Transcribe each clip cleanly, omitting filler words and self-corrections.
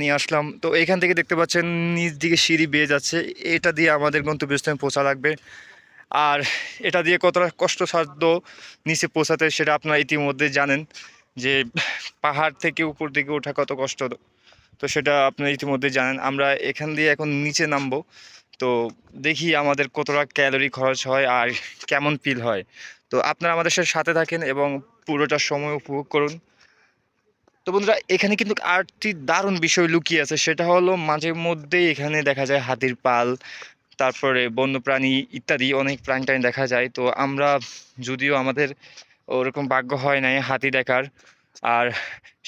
নিয়ে আসলাম। তো এখান থেকে দেখতে পাচ্ছেন নিচ দিকে সিঁড়ি বেয়ে যাচ্ছে। এটা দিয়ে আমাদের গন্তব্যস্থানে পৌঁছা লাগবে। আর এটা দিয়ে কতটা কষ্টসাধ্য নিচে পৌঁছাতে সেটা আপনারা ইতিমধ্যে জানেন যে পাহাড় থেকে উপর দিকে ওঠা কত কষ্ট। তো সেটা আপনারা ইতিমধ্যে জানেন। আমরা এখান দিয়ে এখন নিচে নামবো। তো দেখি আমাদের কতটা ক্যালোরি খরচ হয় আর কেমন ফিল হয়। তো আপনারা আমাদের সাথে থাকেন এবং পুরোটা সময় উপভোগ করুন। তো বন্ধুরা, এখানে কিন্তু আরেকটি দারুণ বিষয় লুকিয়ে আছে, সেটা হলো মাঝে মধ্যেই এখানে দেখা যায় হাতির পাল, তারপরে বন্যপ্রাণী ইত্যাদি অনেক প্রাণী টাণী দেখা যায়। তো আমরা যদিও আমাদের ওরকম ভাগ্য হয় নাই হাতি দেখার, আর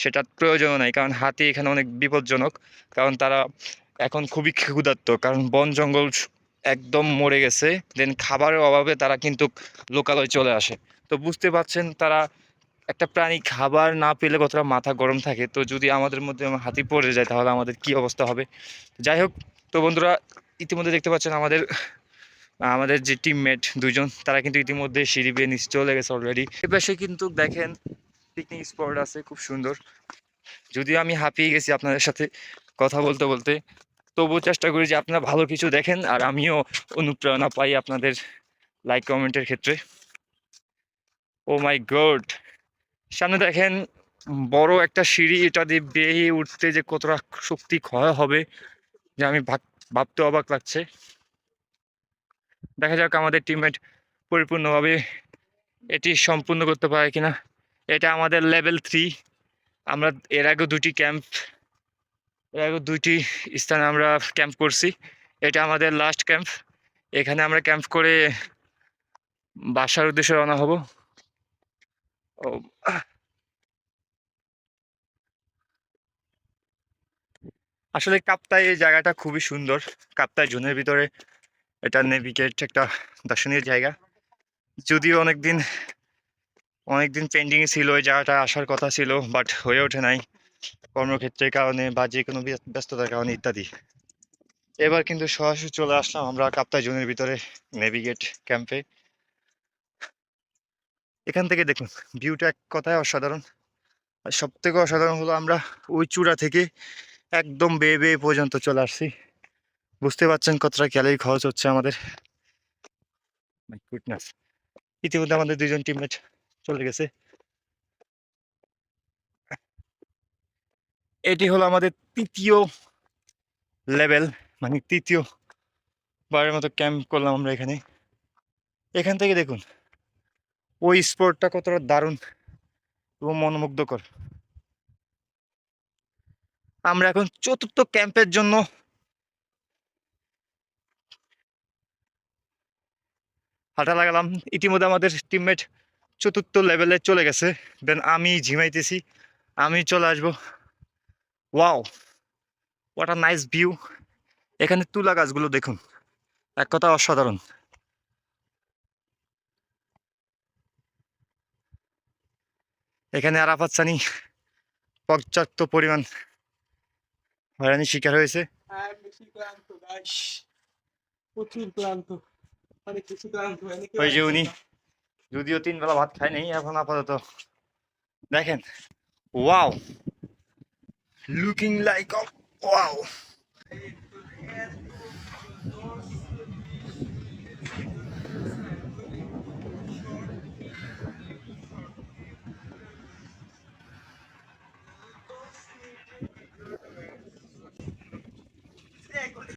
সেটার প্রয়োজনও নাই, কারণ হাতি এখানে অনেক বিপজ্জনক। কারণ তারা এখন খুবই ক্ষুধার্ত, কারণ বন জঙ্গল একদম মরে গেছে। দেন খাবারের অভাবে তারা কিন্তু লোকালয়ে চলে আসে। তো বুঝতে পারছেন তারা একটা প্রাণী খাবার না পেলে কতটা মাথা গরম থাকে। তো যদি আমাদের মধ্যে হাতি পড়ে যায় তাহলে আমাদের কি অবস্থা হবে। যাই হোক, তো বন্ধুরা, ইতিমধ্যে দেখতে পাচ্ছেন আমাদের আমাদের যে টিমমেট দুইজন, তারা কিন্তু ইতিমধ্যে সিঁড়ি বেয়ে নিচে চলে গেছে অলরেডি। এ পাশে কিন্তু দেখেন পিকনিক স্পট আছে খুব সুন্দর। যদিও আমি হাঁপিয়ে গেছি আপনাদের সাথে কথা বলতে বলতে, তবুও চেষ্টা করি যে আপনারা ভালো কিছু দেখেন আর আমিও অনুপ্রেরণা পাই আপনাদের লাইক কমেন্টের ক্ষেত্রে। ও মাই গড, সামনে দেখেন বড় একটা সিঁড়ি, এটা দিয়ে বেয়ে উঠতে যে কতটা শক্তি ক্ষয় হবে যে আমি ভাবতে অবাক লাগছে। দেখা যাক আমাদের টিমমেট পরিপূর্ণভাবে এটি সম্পূর্ণ করতে পারে কিনা। এটা আমাদের লেভেল 3। আমরা এর আগে দুইটি স্থানে আমরা ক্যাম্প করছি। এটা আমাদের লাস্ট ক্যাম্প। এখানে আমরা ক্যাম্প করে বাসার উদ্দেশ্যে রওনা হব। ও, আসলে কাপ্তাই এই জায়গাটা খুবই সুন্দর। কাপ্তাই জোনের ভিতরে এটা নেভিগেট একটা দর্শনীয় জায়গা। যদিও অনেকদিন পেন্ডিংয়ে ছিল, ওই জায়গাটা আসার কথা ছিল, বাট হয়ে ওঠে নাই কর্মক্ষেত্রের কারণে বা যে কোনো ব্যস্ততার কারণে ইত্যাদি। এবার কিন্তু সরাসরি চলে আসলাম আমরা কাপ্তাই জোনের ভিতরে নেভিগেট ক্যাম্পে। এখান থেকে দেখুন ভিউটা এক কথায় অসাধারণ। আর সব থেকে অসাধারণ হলো আমরা ওই চূড়া থেকে একদম বেয়ে বেয়ে পর্যন্ত চলে আসছি। বুঝতে পারছেন কতটা ক্যালোরি খরচ হচ্ছে আমাদের। মাই গুডনেস, ইতিমধ্যে আমাদের দুইজন টিমমেট চলে গেছে। এটি হলো আমাদের তৃতীয় লেভেল, মানে তৃতীয় বারের মতো ক্যাম্প করলাম আমরা এখানে। এখান থেকে দেখুন ওই স্পটটা কতটা দারুণ এবং মনোমুগ্ধকর। আমরা এখন চতুর্থ ক্যাম্পের জন্য হাঁটা লাগালাম। ইতিমধ্যে আমাদের টিমমেট চতুর্থ লেভেলে চলে গেছে। দেন আমি ঝিমাইতেছি, আমি চলে আসবো। Wow, what a nice view. এখানে তুলা গাছগুলো দেখুন, এক কথা অসাধারণ। এখানে আরাফাত সানি পর্যাপ্ত পরিমাণ হয়রানির শিকার হয়েছে। হ্যাঁ, বেশি ক্লান্ত গাইস, প্রচুর ক্লান্ত, অনেক বেশি ক্লান্ত, অনেকে ওই যে লাগছে উনি না। যদিও 3 বেলা ভাত খায় নাই এখন আপাতত। দেখেন, ওয়াও, লুকিং লাইক, ওয়াও।